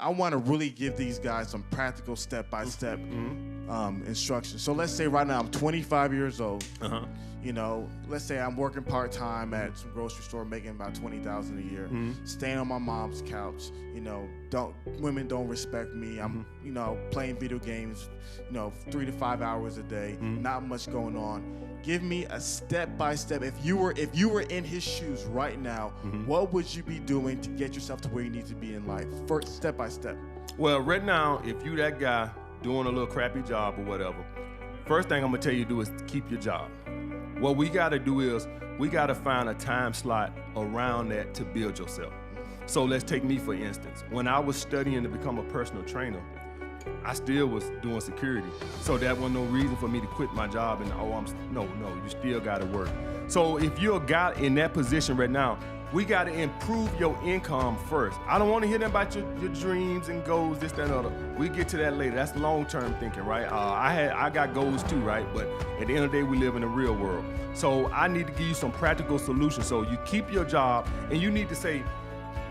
I want to really give these guys some practical step-by-step instruction. So let's say right now I'm 25 years old. You know, let's say I'm working part-time at some grocery store, making about $20,000 a year, staying on my mom's couch. You know, women don't respect me. I'm, you know, playing video games, you know, 3 to 5 hours a day. Not much going on. Give me a step-by-step. If you were in his shoes right now, what would you be doing to get yourself to where you need to be in life? First, step-by-step. Well, right now, if you that guy doing a little crappy job or whatever, first thing I'm gonna tell you to do is keep your job. What we gotta do is we gotta find a time slot around that to build yourself. So let's take me for instance. When I was studying to become a personal trainer, I still was doing security. So that was no reason for me to quit my job and no, you still gotta work. So if you're a guy in that position right now, we gotta improve your income first. I don't wanna hear nothing about your dreams and goals, this, that, and other. We get to that later. That's long-term thinking, right? I got goals too, right? But at the end of the day, we live in the real world. So I need to give you some practical solutions. So you keep your job and you need to say,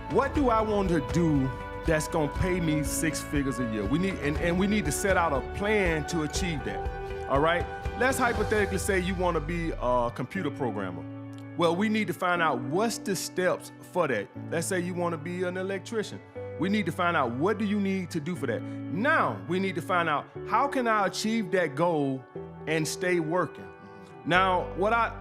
what do I want to do that's gonna pay me 6 figures a year? We need to set out a plan to achieve that, all right? Let's hypothetically say you wanna be a computer programmer. Well, we need to find out what's the steps for that. Let's say you wanna be an electrician. We need to find out what do you need to do for that. Now, we need to find out how can I achieve that goal and stay working. Now, what I've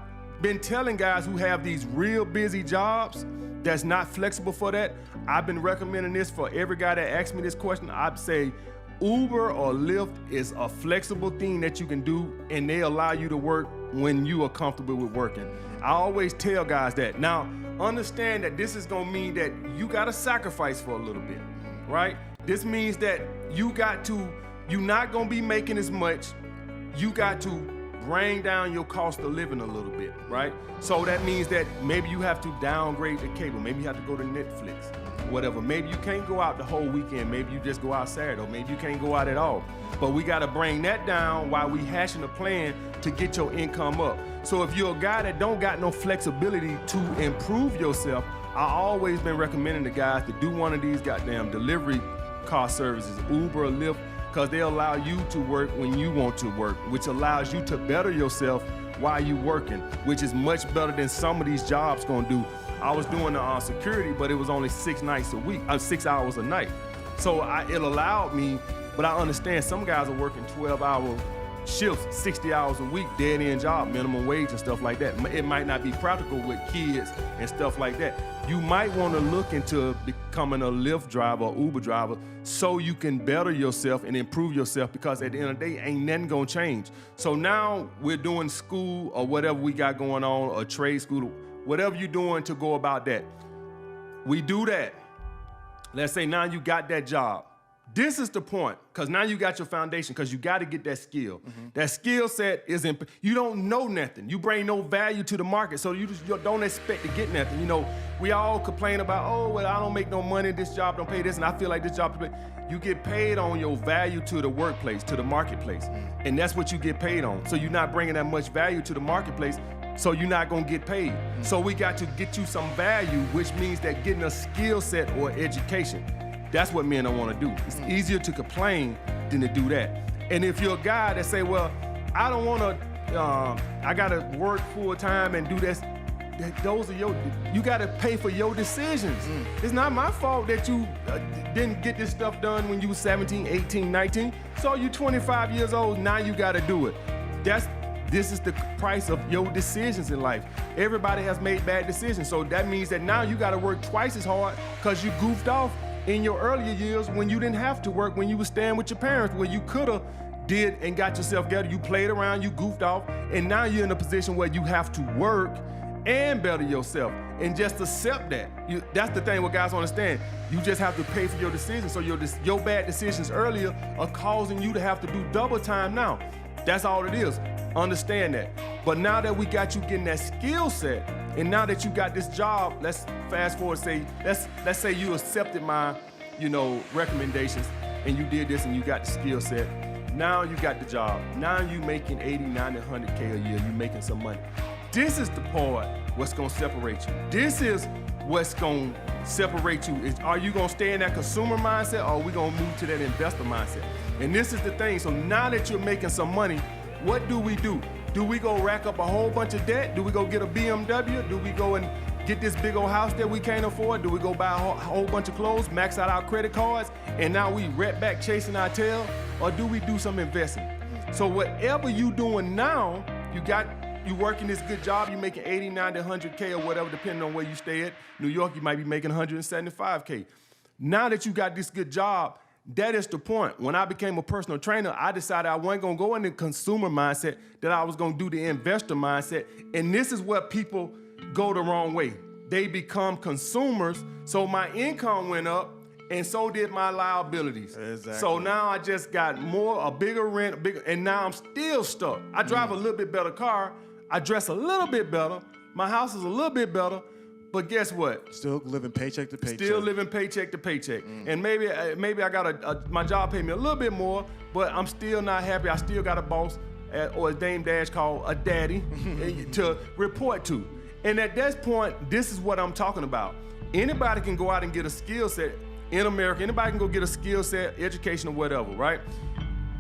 been telling guys who have these real busy jobs that's not flexible for that, I've been recommending this for every guy that asks me this question. I'd say Uber or Lyft is a flexible thing that you can do, and they allow you to work when you are comfortable with working. I always tell guys that. Now, understand that this is gonna mean that you gotta sacrifice for a little bit, right? This means that you're not gonna be making as much. You got to bring down your cost of living a little bit, right? So that means that maybe you have to downgrade the cable. Maybe you have to go to Netflix, whatever. Maybe you can't go out the whole weekend. Maybe you just go out Saturday, or maybe you can't go out at all. But we gotta bring that down while we hashing a plan to get your income up. So if you're a guy that don't got no flexibility to improve yourself, I always been recommending the guys to do one of these goddamn delivery car services, Uber or Lyft, because they allow you to work when you want to work, which allows you to better yourself while you working, which is much better than some of these jobs gonna do. I was doing the security, but it was only 6 nights a week, 6 hours a night. So it allowed me, but I understand some guys are working 12-hour shifts, 60 hours a week, dead-end job, minimum wage and stuff like that. It might not be practical with kids and stuff like that. You might want to look into becoming a Lyft driver or Uber driver so you can better yourself and improve yourself, because at the end of the day, ain't nothing gonna change. So now we're doing school or whatever we got going on, or trade school, whatever you're doing to go about that. We do that. Let's say now you got that job. This is the point, because now you got your foundation, because you got to get that skill. That skill set you don't know nothing. You bring no value to the market, so you don't expect to get nothing. You know, we all complain about, oh, well, I don't make no money, this job don't pay this, and I feel like this job don't pay. You get paid on your value to the workplace, to the marketplace, and that's what you get paid on. So you're not bringing that much value to the marketplace, so you're not gonna get paid. So we got to get you some value, which means that getting a skill set or education. That's what men don't want to do. It's easier to complain than to do that. And if you're a guy that say, well, I don't want to, I got to work full time and do this, those are you got to pay for your decisions. It's not my fault that you didn't get this stuff done when you were 17, 18, 19. So you 25 years old, now you got to do it. This is the price of your decisions in life. Everybody has made bad decisions. So that means that now you got to work twice as hard because you goofed off in your earlier years when you didn't have to work, when you were staying with your parents, where you could have did and got yourself together. You played around, you goofed off, and now you're in a position where you have to work and better yourself, and just accept that. That's the thing what guys don't understand. You just have to pay for your decisions. So your bad decisions earlier are causing you to have to do double time now. That's all it is. Understand that. But now that we got you getting that skill set, and now that you got this job, let's fast forward, let's say you accepted my, recommendations, and you did this and you got the skill set. Now you got the job. Now you making 80, 90, 100K a year. You making some money. This is the part what's gonna separate you. This is what's gonna separate you. Are you gonna stay in that consumer mindset, or are we gonna move to that investor mindset? And this is the thing. So now that you're making some money, what do? Do we go rack up a whole bunch of debt? Do we go get a BMW? Do we go and get this big old house that we can't afford? Do we go buy a whole bunch of clothes, max out our credit cards, and now we right back chasing our tail? Or do we do some investing? So whatever you doing now, you working this good job, you making 80, 90, 100K or whatever, depending on where you stay at. New York, you might be making 175K. Now that you got this good job, that is the point. When I became a personal trainer, I decided I wasn't gonna go in the consumer mindset, that I was gonna do the investor mindset. And this is where people go the wrong way. They become consumers, so my income went up, and so did my liabilities. Exactly. So now I just got a bigger rent, and now I'm still stuck. I drive a little bit better car, I dress a little bit better, my house is a little bit better, but guess what? Still living paycheck to paycheck. Still living paycheck to paycheck. And maybe I got my job pay me a little bit more, but I'm still not happy. I still got a boss, or a Dame Dash called a daddy, to report to. And at that point, this is what I'm talking about. Anybody can go out and get a skill set in America. Anybody can go get a skill set, education or whatever, right?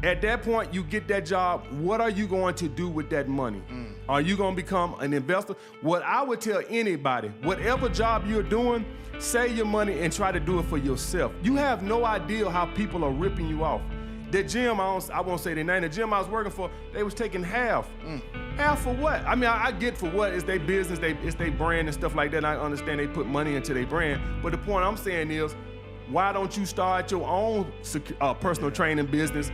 At that point, you get that job. What are you going to do with that money? Are you going to become an investor? What I would tell anybody, whatever job you're doing, save your money and try to do it for yourself. You have no idea how people are ripping you off. The gym, I won't say their name, the gym I was working for, they was taking half. Half for what? I mean, I get for what, it's their business, it's their brand and stuff like that, and I understand they put money into their brand, but the point I'm saying is, why don't you start your own personal training business,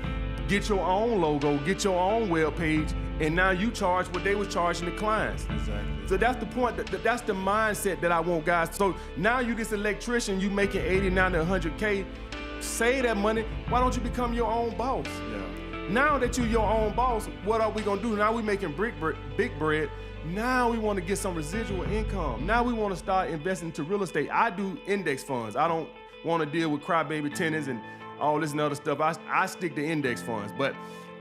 get your own logo, get your own web page, and now you charge what they was charging the clients. Exactly. So that's the point, that's the mindset that I want guys. So now you this electrician, you making 80, 90, 100K, save that money, why don't you become your own boss? Yeah. Now that you're your own boss, what are we gonna do? Now we making big bread. Now we want to get some residual income. Now we want to start investing into real estate. I do index funds. I don't want to deal with crybaby tenants and all this and other stuff. I stick to index funds. But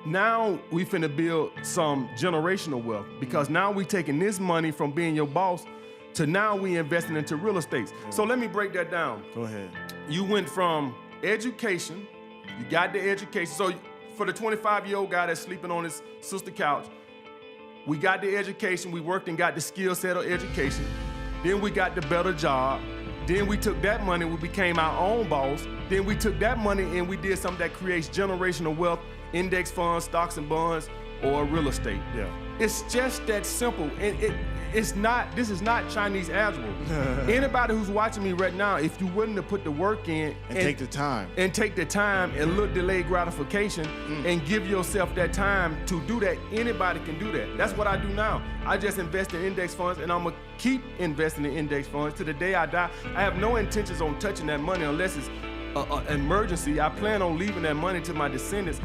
now we finna build some generational wealth, because now we taking this money from being your boss to now we investing into real estate. So let me break that down. Go ahead. You went from education, you got the education. So for the 25-year-old guy that's sleeping on his sister's couch, we got the education, we worked and got the skill set of education. Then we got the better job. Then we took that money, we became our own boss. Then we took that money and we did something that creates generational wealth, index funds, stocks and bonds, or real estate. Yeah. It's just that simple. And this is not Chinese algebra. Anybody who's watching me right now, if you're willing to put the work in and take the time. And take the time and look delayed gratification and give yourself that time to do that, anybody can do that. That's what I do now. I just invest in index funds, and I'm gonna keep investing in index funds to the day I die. I have no intentions on touching that money unless it's an emergency. I plan on leaving that money to my descendants,